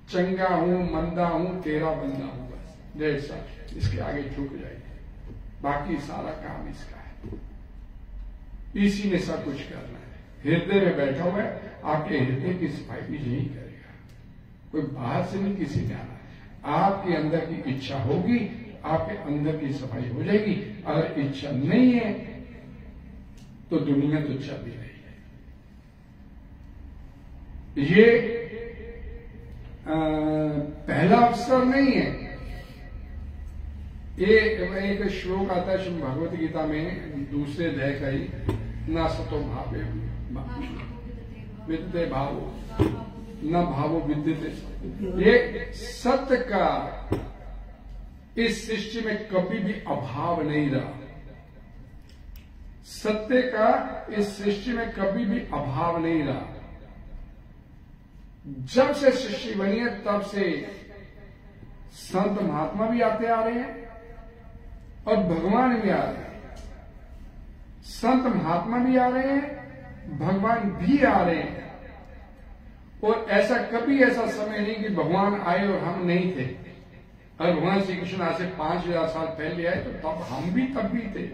S1: चंगा हूं, मंदा हूं, तेरा बंदा हूं, बस डेढ़ साल इसके आगे झुक जाइए। बाकी सारा काम इसका है, इसी ने सब कुछ करना है। हृदय में बैठा हुआ है, आपके हृदय की सफाई भी यही करेगा, कोई बाहर से नहीं किसी ने आना। आपके अंदर की इच्छा होगी, आपके अंदर की सफाई हो जाएगी। अगर इच्छा नहीं है तो दुनिया तो चल ही रही है। ये पहला अवसर नहीं है। ये एक श्लोक आता है श्रीमद् भगवत गीता में, दूसरे अध्याय का ही, न सतो भावे विद्यते भावो न भावो विद्यते। ये सत्य का इस सृष्टि में कभी भी अभाव नहीं रहा। सत्य का इस सृष्टि में कभी भी अभाव नहीं रहा। जब से सृष्टि बनी है तब से संत महात्मा भी आते आ रहे हैं और भगवान भी आ रहे हैं। संत महात्मा भी आ रहे हैं, भगवान भी आ रहे हैं। और ऐसा कभी ऐसा समय नहीं कि भगवान आए और हम नहीं थे। अगर भगवान श्री कृष्ण आज से 5000 साल पहले आए तो तब हम भी तब भी थे।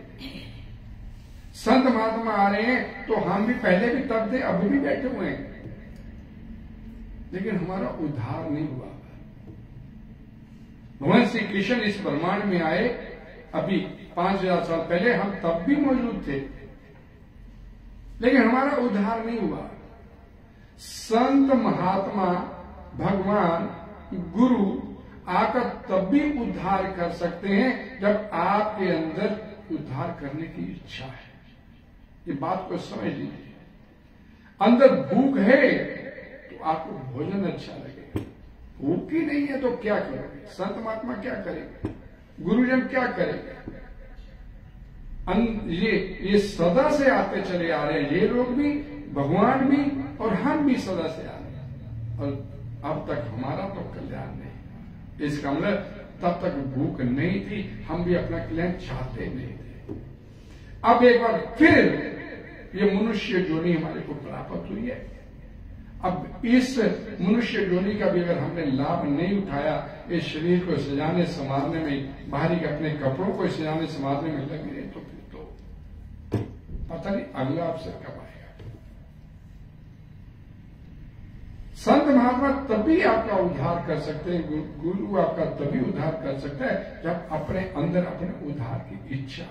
S1: संत महात्मा आ रहे हैं तो हम भी पहले भी तब थे, अभी भी बैठे हुए हैं, लेकिन हमारा उद्धार नहीं हुआ। भगवान श्री कृष्ण इस ब्रह्मांड में आए अभी 5000 साल पहले, हम तब भी मौजूद थे, लेकिन हमारा उद्धार नहीं हुआ। संत महात्मा, भगवान, गुरु आकर तब भी उद्धार कर सकते हैं जब आपके अंदर उद्धार करने की इच्छा है। ये बात को समझ लीजिए। अंदर भूख है तो आपको भोजन अच्छा लगेगा, भूख ही नहीं है तो क्या करोगे? संत महात्मा क्या करेंगे? गुरुजन क्या करेंगे? ये सदा से आते चले आ रहे हैं, ये लोग भी, भगवान भी, और हम भी सदा से आ रहे हैं, और अब तक हमारा तो कल्याण नहीं। इसका मतलब तब तक भूख नहीं थी, हम भी अपना कल्याण चाहते नहीं थे। अब एक बार फिर ये मनुष्य जोनी हमारे को प्राप्त हुई है। अब इस मनुष्य जोनी का भी अगर हमने लाभ नहीं उठाया, इस शरीर को सजाने संवारने में, बाहरी के अपने कपड़ों को सजाने संवारने में लगे रहे, तो फिर तो पता नहीं अगला अवसर कब आएगा। संत महात्मा तभी आपका उद्धार कर सकते हैं, गुरु आपका तभी उद्धार कर सकता है जब अपने अंदर अपने उद्धार की इच्छा।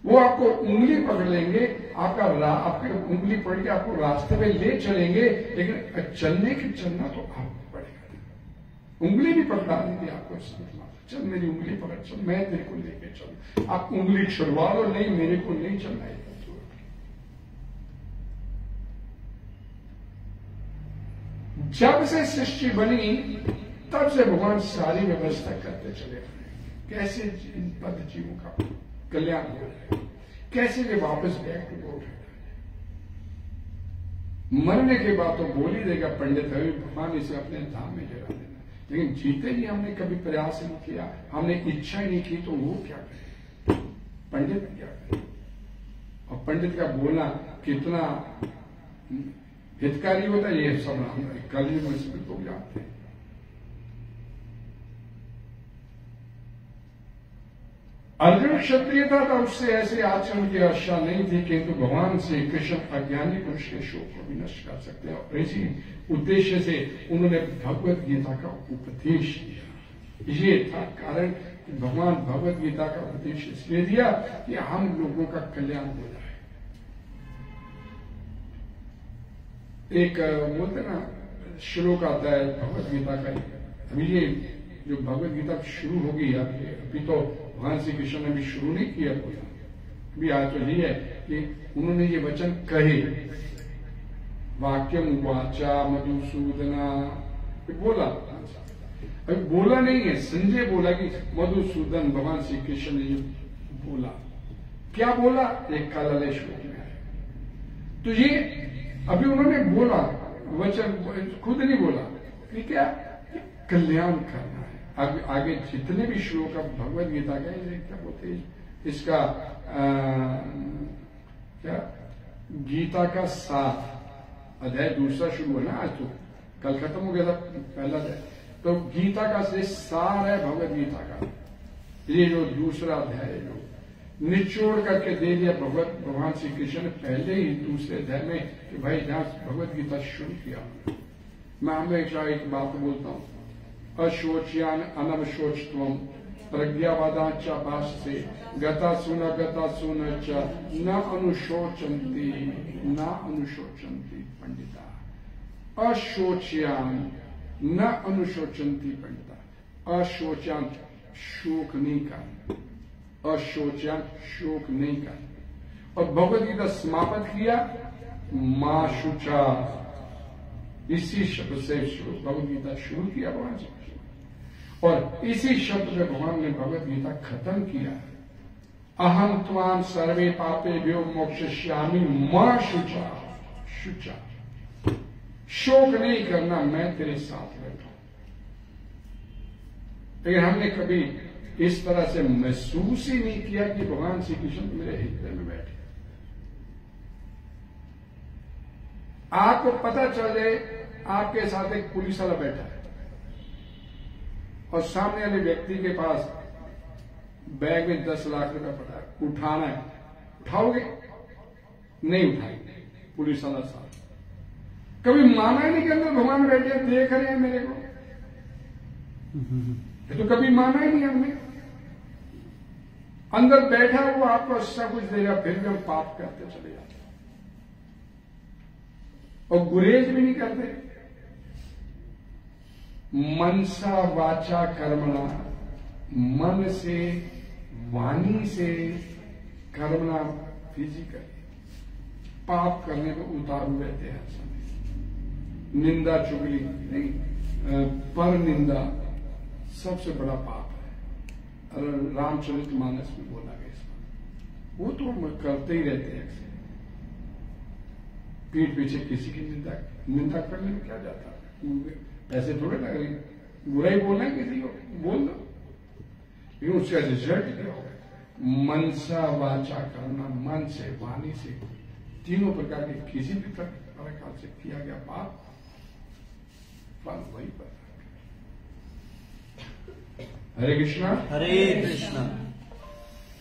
S1: वो आपको उंगली पकड़ लेंगे, आपकी उंगली पकड़ के आपको रास्ते में ले चलेंगे, लेकिन चलने की चलना तो आपको पड़ेगा। उंगली भी पकड़ा देंगे आपको, चल मेरी उंगली पकड़, चल मैं तेरे को लेके चल। आप उंगली छुड़वा लो, नहीं मेरे को नहीं चलना है, जब से सृष्टि बनी तब से भगवान सारी व्यवस्था करते चले आ रहे हैं, कैसे इन पद जीवों का कल्याण हो रहा है, कैसे वे वापस बैक टू गॉड है। मरने के बाद तो बोल ही देगा पंडित है, भगवान इसे अपने धाम में जगा देना, लेकिन जीते ही हमने कभी प्रयास नहीं किया, हमने इच्छा ही नहीं की, तो वो क्या करे, पंडित क्या करे। और पंडित का बोलना कितना हितकारी होता है ये सब हम कलयुग में सभी लोग जानते हैं। अर्जुन क्षत्रिय था तो उससे ऐसे आचरण की आशा नहीं थी, किंतु भगवान श्री कृष्ण अज्ञानी पुरुष के शोक को भी नष्ट कर सकते हैं, और इसी उद्देश्य से उन्होंने भगवत गीता का उपदेश दिया। ये था कारण कि भगवान भगवत गीता का उपदेश इसलिए दिया कि हम लोगों का कल्याण हो जाए। एक बोलते ना श्लोक आता है भगवत गीता का, अभी ये जो भगवत गीता शुरू होगी अभी तो भगवान श्री कृष्ण ने भी शुरू नहीं किया कोई, अभी आज तो यही है कि उन्होंने ये वचन कहे, वाक्यम वाचा मधुसूदना बोला, अभी बोला नहीं है, संजय बोला कि मधुसूदन भगवान श्री कृष्ण ने ये बोला। क्या बोला, एक कालालय श्लोक में है। तो ये अभी उन्होंने बोला वचन, खुद नहीं बोला कि क्या कल्याण करना है। आगे जितने भी श्लोक अब भगवत गीता का क्या बोलते हैं इसका क्या गीता का 7 अध्याय दूसरा शुरू है ना, आज तो कल खत्म हो गया था पहला अध्याय, तो गीता का से सार है भगवत गीता का, ये जो दूसरा अध्याय है जो निचोड़ करके दे दिया भगवान श्री कृष्ण ने पहले ही दूसरे अध्याय में कि भाई जहां भगवत गीता शुरू किया। मैं हमेशा एक बात बोलता हूं, अशोच्यान अनवशोचत्वम प्रज्ञावादाच भाष्ये गता सुन च न अनुशोचन्ति पंडिता। अशोच्यान न अनुशोचन्ति पंडिता, अशोच्यान शोक नहीं कर, अशोच्यान शोक नहीं कर। और भगवत गीता समाप्त किया मां शुचा, इसी शब्द से भगवत गीता शुरू किया भगवान से, और इसी शब्द में भगवान ने भगवत गीता खत्म किया। अहम त्वाम सर्वे पापे व्यो मोक्षयिष्यामि मां शुचा, शुचा शोक नहीं करना, मैं तेरे साथ बैठा हूं। लेकिन हमने कभी इस तरह से महसूस ही नहीं किया कि भगवान श्री कृष्ण मेरे हृदय में बैठे। आपको पता चले आपके साथ एक पुलिस वाला बैठा है और सामने वाले व्यक्ति के पास बैग में 10 लाख रुपया पड़ा है, उठाना है, उठाओगे? नहीं उठाएंगे। पुलिस वाला साथ कभी माना ही नहीं कि अंदर भगवान बैठे देख रहे हैं मेरे को, ये तो कभी माना ही नहीं हमने। अंदर बैठा वो आपको सब कुछ देगा, फिर भी हम पाप करते चले जाते और गुरेज भी नहीं करते। मनसा वाचा कर्मणा, मन से वाणी से कर्मणा फिजिकल पाप करने को उतारू रहते हैं हर समय। निंदा चुगली नहीं, पर निंदा सबसे बड़ा पाप है। रामचरितमानस में बोला गया इस बात, वो तो हम करते ही रहते हैं अक्सर। पीठ पीछे किसी की निंदा करने में क्या जाता है, ऐसे थोड़े लग रही, बुराई बोलना है किसी को बोल दो, लेकिन उसका रिजल्ट क्या होगा? मनसा वाचा करना, मन से वाणी से तीनों प्रकार के किसी भी प्रकार से किया गया पाप फल वही पर। हरे कृष्णा
S2: हरे कृष्णा।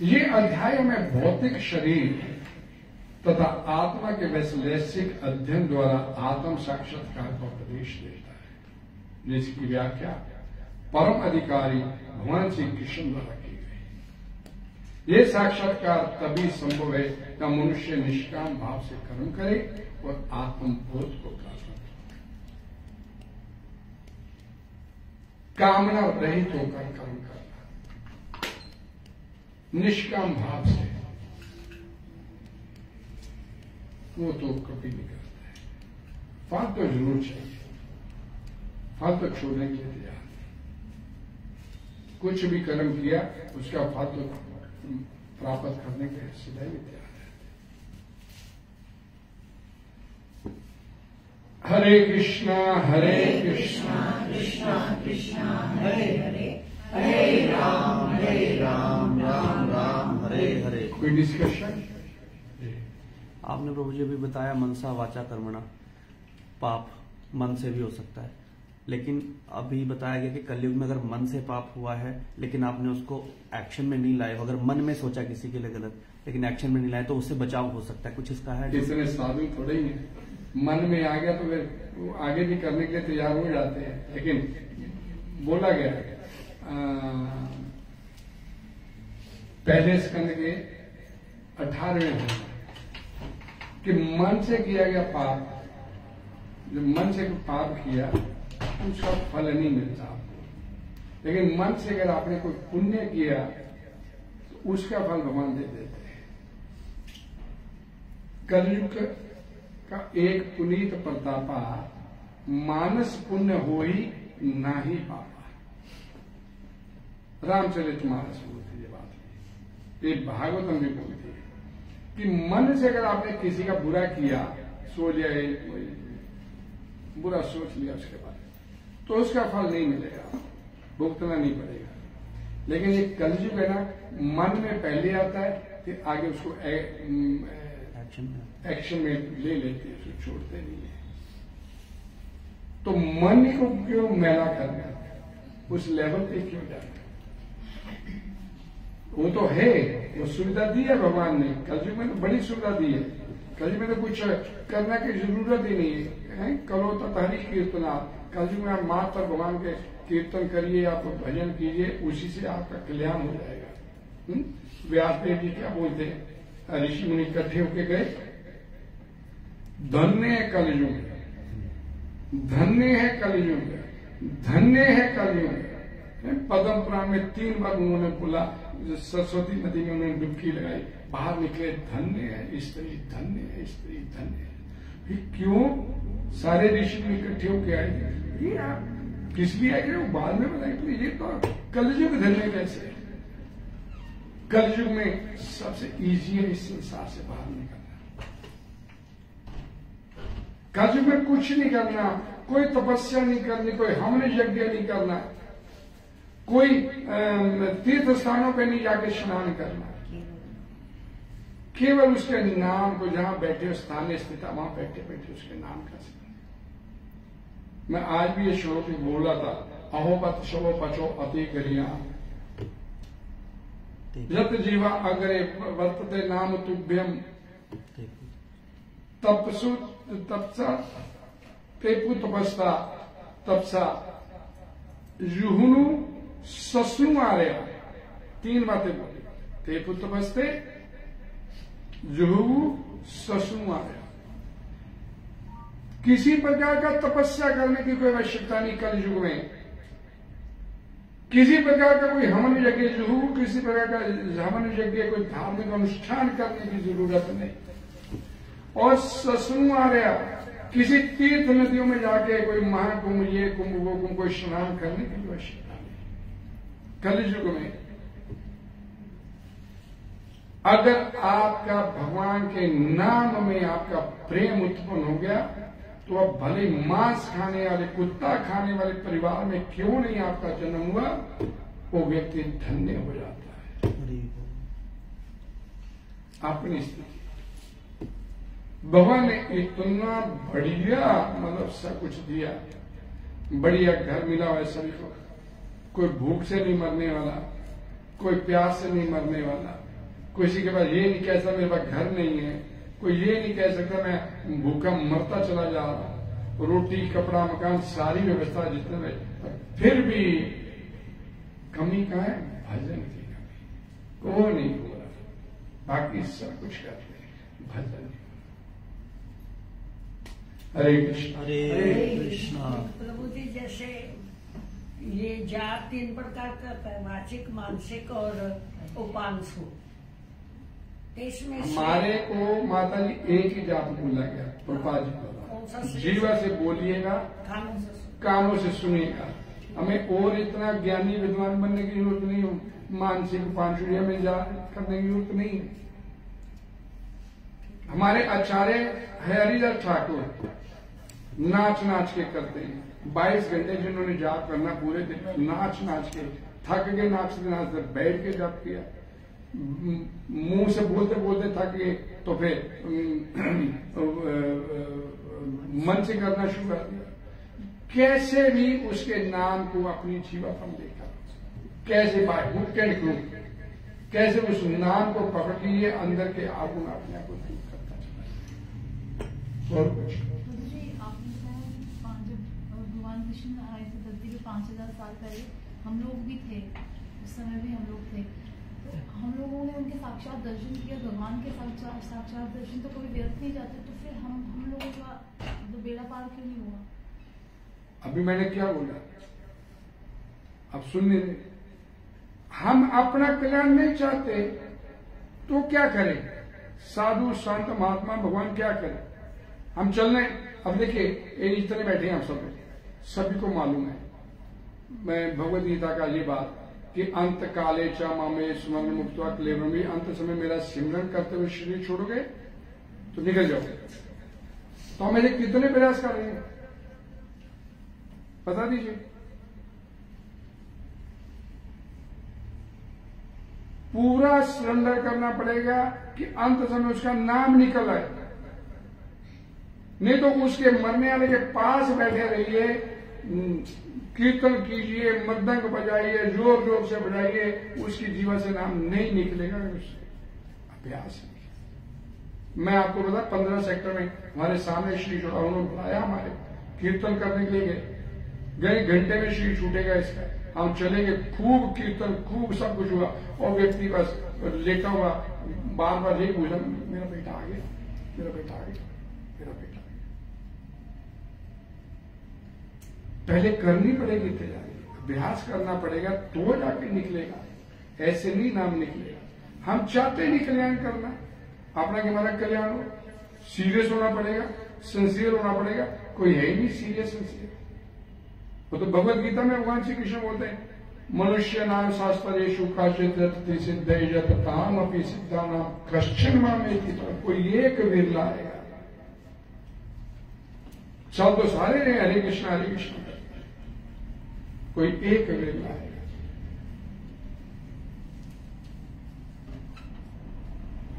S1: ये अध्याय में भौतिक शरीर तथा आत्मा के वैश्लेषिक अध्ययन द्वारा आत्म साक्षात्कार का उपदेश देता है, जिसकी व्याख्या परम अधिकारी भगवान श्री कृष्ण द्वारा की गई। ये साक्षात्कार तभी संभव है जब मनुष्य निष्काम भाव से कर्म करे और आत्मबोध को प्राप्त हो, कामना रहित होकर कर्म करना, निष्काम भाव से, वो तो कभी नहीं करता है। फल तो जरूर चाहिए, फल तो छोड़ने के लिए तैयार नहीं। कुछ भी कर्म किया उसका फल तो प्राप्त करने के लिए सदैव तैयार है। हरे कृष्णा कृष्णा कृष्णा हरे हरे, हरे राम राम राम हरे हरे। कोई डिस्कशन?
S2: आपने प्रभु जी भी बताया मनसा वाचा कर्मणा, पाप मन से भी हो सकता है, लेकिन अभी बताया गया कि कलयुग में अगर मन से पाप हुआ है लेकिन आपने उसको एक्शन में नहीं लाए, अगर मन में सोचा किसी के लिए गलत लेकिन एक्शन में नहीं लाए तो उससे बचाव हो सकता है, कुछ इसका है?
S1: इतने साधु थोड़े ही है, मन में आ गया तो फिर वो आगे भी करने के लिए तैयार हो जाते हैं। लेकिन बोला गया पहले स्कंद के 18वें कि मन से किया गया पाप, जब मन से पाप किया उसका फल नहीं मिलता आपको, लेकिन मन से अगर आपने कोई पुण्य किया तो उसका फल भगवान दे देते हैं। कलयुग का एक पुनीत प्रतापा, मानस पुण्य हो ही ना ही पापा। रामचरितमानस बोलती है बात, ये भागवतम भी बोलती है कि मन से अगर आपने किसी का बुरा किया, सो लिया, बुरा सोच लिया उसके बाद, तो उसका फल नहीं मिलेगा, भुगतना नहीं पड़ेगा। लेकिन ये कलयुग है ना, मन में पहले आता है फिर आगे उसको एक्शन में ले लेते हैं, उसको छोड़ते नहीं है। तो मन को क्यों मैला करना, उस लेवल पे क्यों जाना? वो तो है, वो सुविधा दी है भगवान ने, कलयुग में तो बड़ी सुविधा दी है। कलयुग में तो कुछ करने की जरूरत ही नहीं है, करो तो हरि कीर्तना। कलयुग में आप मात्र भगवान के कीर्तन करिए, आप भजन कीजिए, उसी से आपका कल्याण हो जाएगा। व्यासदेव जी क्या बोलते हैं, ऋषि मुनि इकट्ठे होके गए, धन्य है कलयुग, धन्य है कलयुग, धन्य है कलयुग। पद्म पुराण में 3 बार उन्होंने बोला, सरस्वती नदी में उन्होंने डुबकी लगाई, बाहर निकले, धन्य है स्त्री, धन्य है स्त्री, धन्य है। क्यों? सारे ऋषि में इकट्ठे होके आए, ये आप किस लिए आए, वो बाद में बताएंगे। ये तो कलयुग धन्य कैसे है? कलयुग में सबसे इजी है इस संसार से बाहर निकलना। कलयुग में कुछ नहीं करना, कोई तपस्या नहीं करनी, कोई हवन यज्ञ नहीं करना, कोई तीर्थ स्थानों पे नहीं जाके स्नान करना, केवल उसके नाम को, जहां बैठे स्थान स्थित वहां बैठे बैठे उसके नाम का स्मरण। मैं आज भी ये श्लोक बोला था, अहोपत शवो पचो अति गरिया, यत जीवा अग्रे वर्तते नाम तुभ्यम, तपसु तपसा पेपु तपस्ता तपसा जुहुनु ससनु आर्या। 3 बातें बोली, पेपु तपस्ते, जुहु ससनु आर्या। किसी प्रकार का तपस्या करने की कोई आवश्यकता नहीं कलयुग में, किसी प्रकार का कोई हवन यज्ञ, जुहू किसी प्रकार का हवन यज्ञ, कोई धार्मिक अनुष्ठान करने की जरूरत नहीं। और ससनु आर्या, किसी तीर्थ नदियों में जाके कोई महाकुंभ, ये कुंभ वो कुंभ, कोई स्नान करने की आवश्यकता नहीं कलयुग में। अगर आपका भगवान के नाम में आपका प्रेम उत्पन्न हो गया तो अब भले मांस खाने वाले, कुत्ता खाने वाले परिवार में क्यों नहीं आपका जन्म हुआ, वो व्यक्ति धन्य हो जाता है। अपनी स्थिति भगवान ने इतना बढ़िया मतलब सब कुछ दिया, बढ़िया घर मिला हुआ है सभी को, कोई भूख से नहीं मरने वाला, कोई प्यास से नहीं मरने वाला, किसी के पास ये नहीं कह सकता मेरे पास घर नहीं है, कोई ये नहीं कह सकता मैं भूखा मरता चला जा रहा, रोटी कपड़ा मकान सारी व्यवस्था जितने में, फिर भी कमी कहाँ है? भजन की कमी। को नहीं हो रहा, बाकी सब कुछ करते हैं, भजन। हरे कृष्ण
S2: हरे कृष्णा।
S3: प्रभु जी जैसे ये जाप 3 प्रकार का, वाचिक, मानसिक और उपांशु, इसमें
S1: हमारे को माता जी एक ही जाप बोला गया, प्रभुपाद जी को, जीवा से बोलिएगा,
S3: खानों से
S1: कानों से सुनेगा। हमें और इतना ज्ञानी विद्वान बनने की जरूरत नहीं हो, मानसिक पांचुर्य में जा करने की जरूरत नहीं है। हमारे आचार्य हरिदास ठाकुर नाच नाच के करते हैं। 22 घंटे जिन्होंने जाप करना पूरे दिन नाच नाच के, थक के नाचते नाचते बैठ के जाप किया, मुंह से बोलते बोलते थक गए तो फिर मन से करना शुरू कर दिया। कैसे भी उसके नाम को अपनी जीवापन देखा, कैसे बाय हुक एंड क्रूक, कैसे उस नाम को पकड़ लिए अंदर के आगुन अपने आप को दूर करता चला। और कुछ
S4: भगवान कृष्ण आए थे धरती पे 5000 साल पहले, हम लोग भी थे, उस समय भी हम लोग थे, तो हम लोगों ने उनके साक्षात दर्शन किया। भगवान के साक्षात दर्शन तो कभी व्यर्थ नहीं जाते, तो फिर हम लोगों का बेड़ा पार क्यों नहीं हुआ?
S1: अभी मैंने क्या बोला, अब सुनने दे। हम अपना कल्याण नहीं चाहते तो क्या करें? साधु संत महात्मा भगवान क्या करें? हम चल रहे। अब देखिए ये जितने बैठे हैं हम सब, सभी को मालूम है मैं भगवद गीता का ये बात कि अंत काले चा मामे स्मरण मुक्तवा क्लेवमी, अंत समय मेरा सिमरन करते हुए शरीर छोड़ोगे तो निकल जाओगे। तो हम ऐसे कितने प्रयास कर रहे हैं बता दीजिए। पूरा सरेंडर करना पड़ेगा कि अंत समय उसका नाम निकल आए, नहीं तो उसके मरने वाले के पास बैठे रहिए, कीर्तन कीजिए, मृदंग बजाइए, जोर जोर से बजाइए, उसकी जीवा से नाम नहीं निकलेगा। अभ्यास है। मैं आपको बता 15 सेक्टर में हमारे सामने श्री छोड़ा, उन्होंने बुलाया, हमारे कीर्तन करने के लिए गए घंटे में श्री छूटेगा इसका, हम चलेंगे, खूब कीर्तन, खूब सब कुछ हुआ, और व्यक्ति बस लेटा हुआ बार बार यही पूछा, मेरा बेटा आ गया, मेरा बेटा आ गया, मेरा बेटा आ गया। पहले करनी पड़ेगी तैयारी, अभ्यास करना पड़ेगा तो जाके निकलेगा, ऐसे नहीं नाम निकलेगा। हम चाहते नहीं कल्याण करना, अपना कि हमारा कल्याण हो, सीरियस होना पड़ेगा, सिंसियर होना पड़ेगा। कोई है ही नहीं सीरियस सिंसियर। वो तो भगवत गीता में भगवान श्री कृष्ण बोलते हैं, मनुष्य नाम शास्त्रेषु काचित् सिद्धताम अपनी सिद्धा नाम कश्चन मामेति, कोई एक विरला आएगा। चल तो सारे रहे हरे कृष्ण कोई एक विरला आएगा।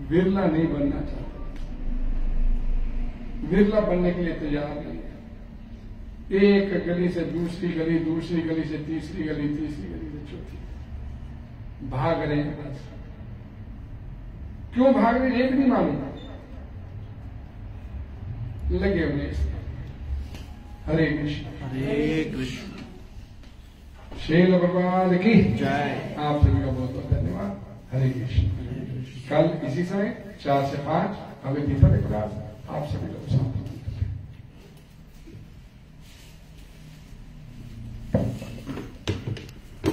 S1: विरला नहीं बनना चाहता, विरला बनने के लिए तैयार नहीं है। एक गली से दूसरी गली, दूसरी गली से तीसरी गली, तीसरी गली से चौथी भाग रहे हैं बस। क्यों भाग रहे हैं एक नहीं मालूम, लगे हुए इसमें। हरे कृष्ण
S2: हरे कृष्ण।
S1: श्रील भगवान की
S2: जय।
S1: आप सभी का बहुत बहुत धन्यवाद। हरे कृष्ण। कल इसी समय 4 से 5 हमें दीपक के प्रयास आप सभी लोग साथ